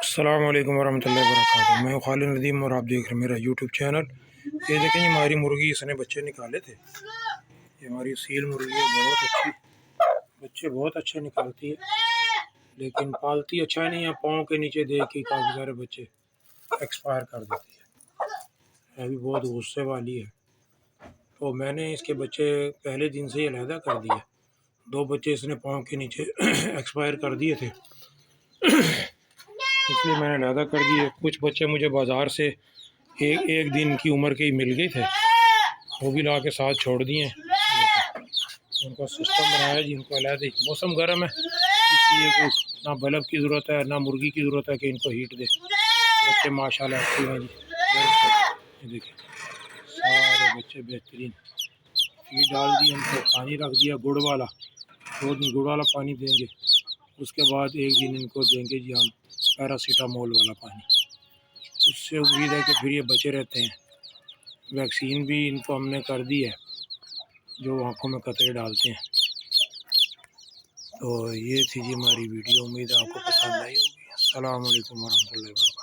अस्सलाम वालेकुम वरहमतुल्लाहि वबरकातुहू। मैं खालिद नदीम और आप देख रहे हैं मेरा यूट्यूब चैनल। ये देखें, ये हमारी मुर्गी, इसने बच्चे निकाले थे। ये हमारी सील मुर्गी है, बहुत अच्छी, बच्चे बहुत अच्छे निकालती है, लेकिन पालती अच्छा नहीं है। पाँव के नीचे देख के काफ़ी सारे बच्चे एक्सपायर कर देती है। अभी बहुत गुस्से वाली है, तो मैंने इसके बच्चे पहले दिन से ही अलहदा कर दिए। 2 बच्चे इसने पाँव के नीचे एक्सपायर कर दिए थे, इसलिए मैंने अलहदा कर दिए। कुछ बच्चे मुझे बाज़ार से एक दिन की उम्र के ही मिल गए थे, वो भी ला के साथ छोड़ दिए हैं। उनका सिस्टम बनाया जी, उनको अलहदा। मौसम गर्म है, इसलिए कुछ ना बल्ब की ज़रूरत है ना मुर्गी की ज़रूरत है कि इनको हीट दे। बच्चे माशाल्लाह एक्टिव हैं जी। ये देखिए, सारे बच्चे बेहतरीन। फीड डाल दी, उनको पानी रख दिया गुड़ वाला। 2 दिन गुड़ वाला पानी देंगे, उसके बाद एक दिन इनको देंगे जी हम पैरासीटामोल वाला पानी। उससे उम्मीद है कि फिर ये बचे रहते हैं। वैक्सीन भी इनको हमने कर दी है, जो आँखों में कतरे डालते हैं। तो ये थी जी हमारी वीडियो, उम्मीद है आपको पसंद आई होगी। अस्सलाम वालेकुम वरहमतुल्लाहि वबरकातुहू।